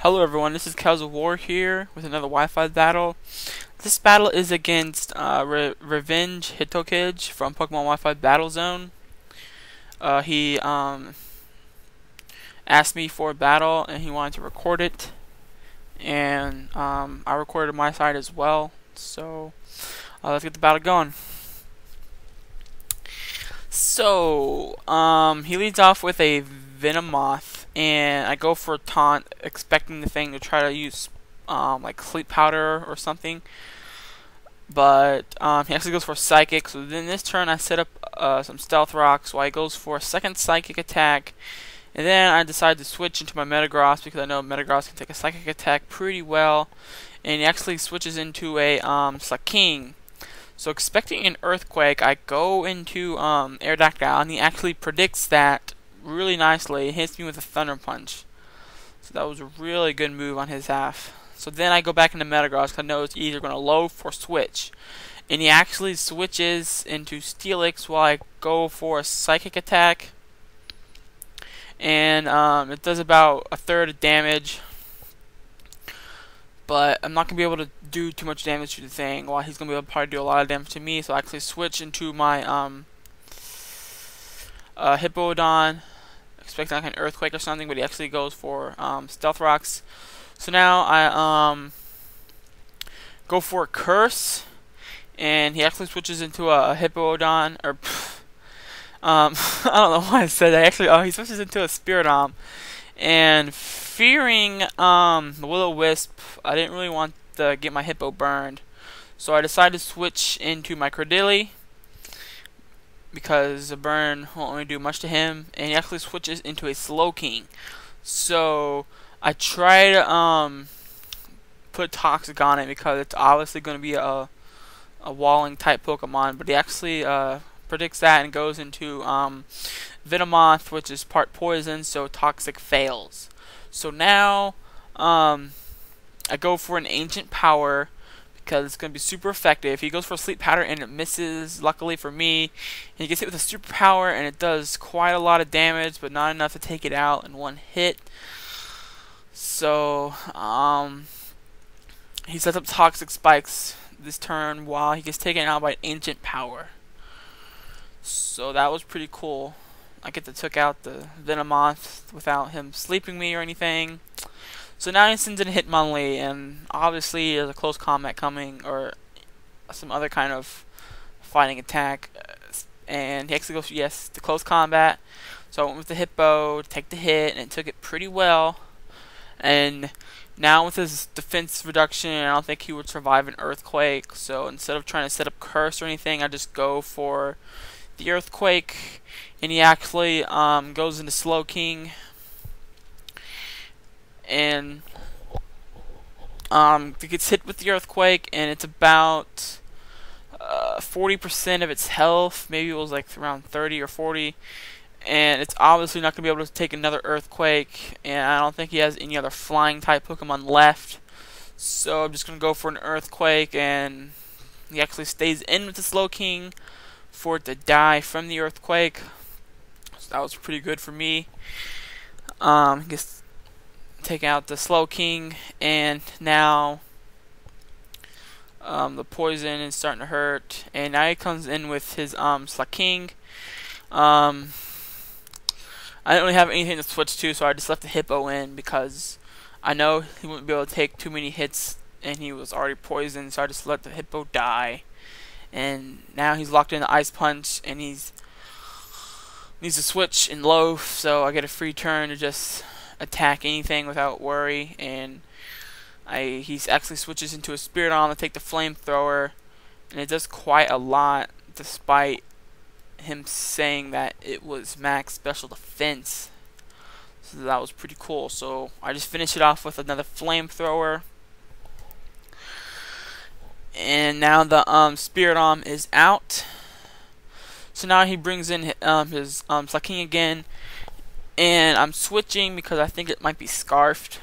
Hello everyone, this is Kazo here with another Wi-Fi battle. This battle is against RevengeHitokage from Pokemon Wi-Fi Battle Zone. He asked me for a battle and he wanted to record it, and I recorded my side as well. So let's get the battle going. So he leads off with a Venomoth, and I go for a taunt, expecting the thing to try to use like sleep powder or something. But he actually goes for psychic. So then this turn I set up some stealth rocks, while he goes for a second psychic attack. And then I decide to switch into my Metagross because I know Metagross can take a psychic attack pretty well. And he actually switches into a Slaking. So expecting an earthquake, I go into Aerodactyl, and he actually predicts that really nicely. He hits me with a Thunder Punch. So that was a really good move on his half. So then I go back into Metagross because I know it's either going to loaf or switch. And he actually switches into Steelix while I go for a Psychic attack. And it does about a third of damage. But I'm not going to be able to do too much damage to the thing, while he's going to be able to probably do a lot of damage to me. So I actually switch into my Hippowdon, expecting like an earthquake or something, but he actually goes for stealth rocks. So now I go for a curse, and he actually switches into a Hippowdon, or I don't know why I said that. Actually, he switches into a Spiritomb, and fearing the Will-O-Wisp, I didn't really want to get my Hippo burned, so I decided to switch into my Cordilli, because a burn won't really do much to him, and he actually switches into a Slowking. So I try to put Toxic on it because it's obviously going to be a walling type Pokemon, but he actually predicts that and goes into Venomoth, which is part poison, so Toxic fails. So now I go for an Ancient Power because it's going to be super effective. He goes for a Sleep Powder and it misses, luckily for me. And he gets hit with a Super Power and it does quite a lot of damage, but not enough to take it out in one hit. So he sets up Toxic Spikes this turn while he gets taken out by Ancient Power. So that was pretty cool. I get to took out the Venomoth without him sleeping me or anything. So now he sends in a Hitmonlee, and obviously there's a close combat coming, or some other kind of fighting attack. And he actually goes for, yes, the close combat. So I went with the Hippo to take the hit, and it took it pretty well. And now with his defense reduction, I don't think he would survive an earthquake. So instead of trying to set up curse or anything, I just go for the earthquake, and he actually goes into Slowking, and it gets hit with the earthquake, and it's about 40% of its health. Maybe it was like around 30 or 40, and it's obviously not going to be able to take another earthquake, and I don't think he has any other flying type Pokemon left. So I'm just going to go for an earthquake, and he actually stays in with the Slowking for it to die from the earthquake. So that was pretty good for me. He gets take out the Slowking, and now the poison is starting to hurt, and now he comes in with his Slaking. I didn't really have anything to switch to, so I just left the Hippo in because I know he wouldn't be able to take too many hits, and he was already poisoned, so I just let the Hippo die. And now he's locked in the Ice Punch, and he's needs to switch and loaf, so I get a free turn to just attack anything without worry. And he actually switches into a Spiritomb to take the Flamethrower, and it does quite a lot despite him saying that it was max special defense. So that was pretty cool. So I just finish it off with another Flamethrower. And now the Spiritomb is out. So now he brings in his Slaking again, and I'm switching because I think it might be Scarfed.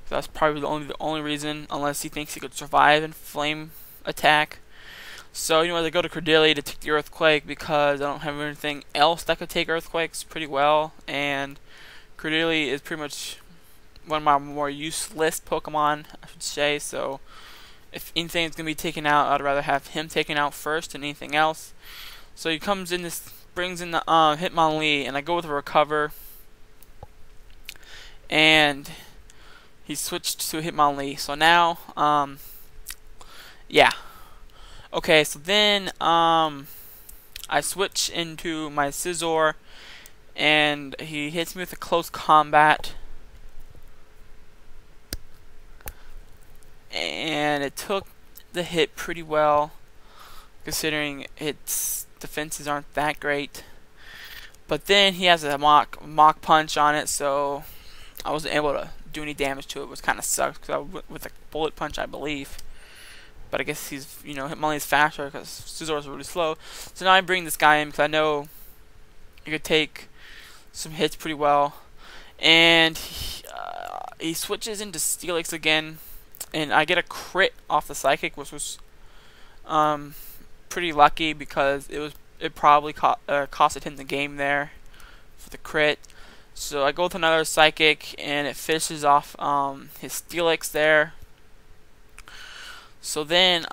That's probably the only reason, unless he thinks he could survive in Flame attack. So anyways, I go to Cordilli to take the Earthquake because I don't have anything else that could take Earthquakes pretty well, and Cordilli is pretty much one of my more useless Pokemon, I should say. So if anything is gonna be taken out, I'd rather have him taken out first than anything else. So he comes in, this brings in the Hitmonlee, and I go with a recover, and he switched to Hitmonlee. So now, yeah. Okay, so then I switch into my Scizor, and he hits me with a close combat, and it took the hit pretty well, considering its defenses aren't that great. But then he has a mock punch on it, so I wasn't able to do any damage to it, which kind of sucks because I went with a bullet punch, I believe. But I guess he's, Hitmonlee is faster because Scizor is really slow. So now I bring this guy in because I know he could take some hits pretty well. And he switches into Steelix again, and I get a crit off the Psychic, which was pretty lucky because it probably costed him the game there for the crit. So I go with another Psychic, and it finishes off his Steelix there. So then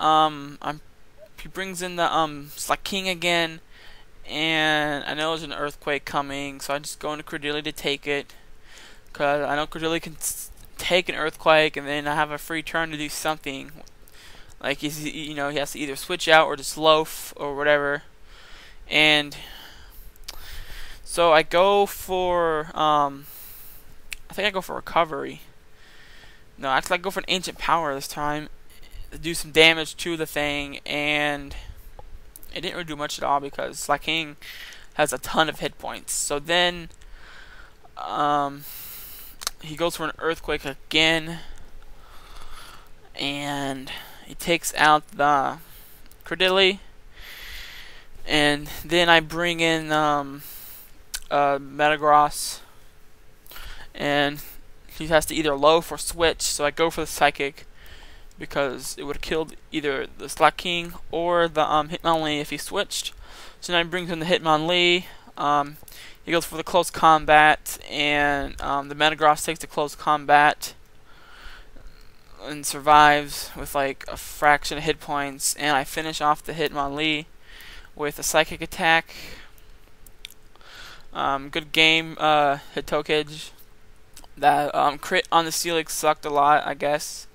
he brings in the Slaking again, and I know there's an Earthquake coming, so I just go into Credility to take it, because I know Credility can take an Earthquake, and then I have a free turn to do something. Like he has to either switch out or just loaf or whatever. And so I go for I think I go for Recovery. No, actually I go for an Ancient Power this time, do some damage to the thing, and it didn't really do much at all because Slaking has a ton of hit points. So then he goes for an Earthquake again, and he takes out the Credility, and then I bring in Metagross, and he has to either loaf or switch, so I go for the Psychic, because it would have killed either the Slaking or the Hitmonlee if he switched. So now he brings in the Hitmonlee. He goes for the close combat, and the Metagross takes the close combat and survives with like a fraction of hit points. And I finish off the Hitmonlee with a Psychic attack. Good game, Hitokage. That crit on the Steelix sucked a lot, I guess,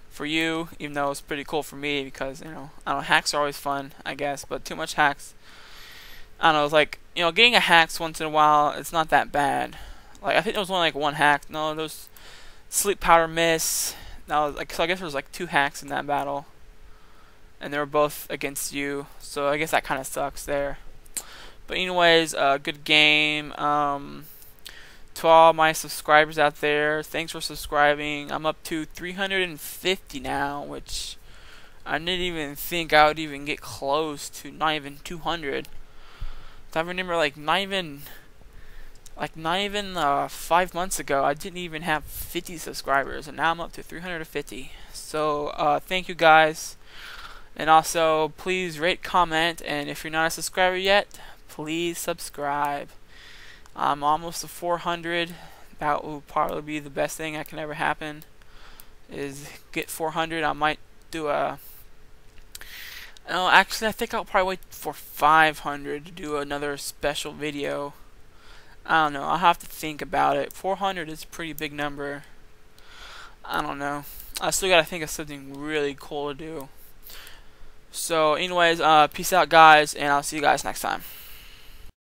for you, even though it's pretty cool for me because, I don't know, hacks are always fun, I guess, but too much hacks, I don't know, it's like, getting a hacks once in a while, it's not that bad. Like, I think there was only like one hack. No, there was Sleep Powder Miss. That was like, so I guess there was like 2 hacks in that battle, and they were both against you, so I guess that kind of sucks there. But anyways, good game. To all my subscribers out there, thanks for subscribing. I'm up to 350 now, which I didn't even think I would even get close to, not even 200. I remember not even 5 months ago, I didn't even have 50 subscribers, and now I'm up to 350. So thank you guys, and also please rate, comment, and if you're not a subscriber yet, please subscribe. I'm almost to 400. That will probably be the best thing that can ever happen, is get 400. I might do a... No, actually, I think I'll probably wait for 500 to do another special video. I don't know. I'll have to think about it. 400 is a pretty big number. I don't know. I still gotta think of something really cool to do. So, anyways, peace out, guys, and I'll see you guys next time.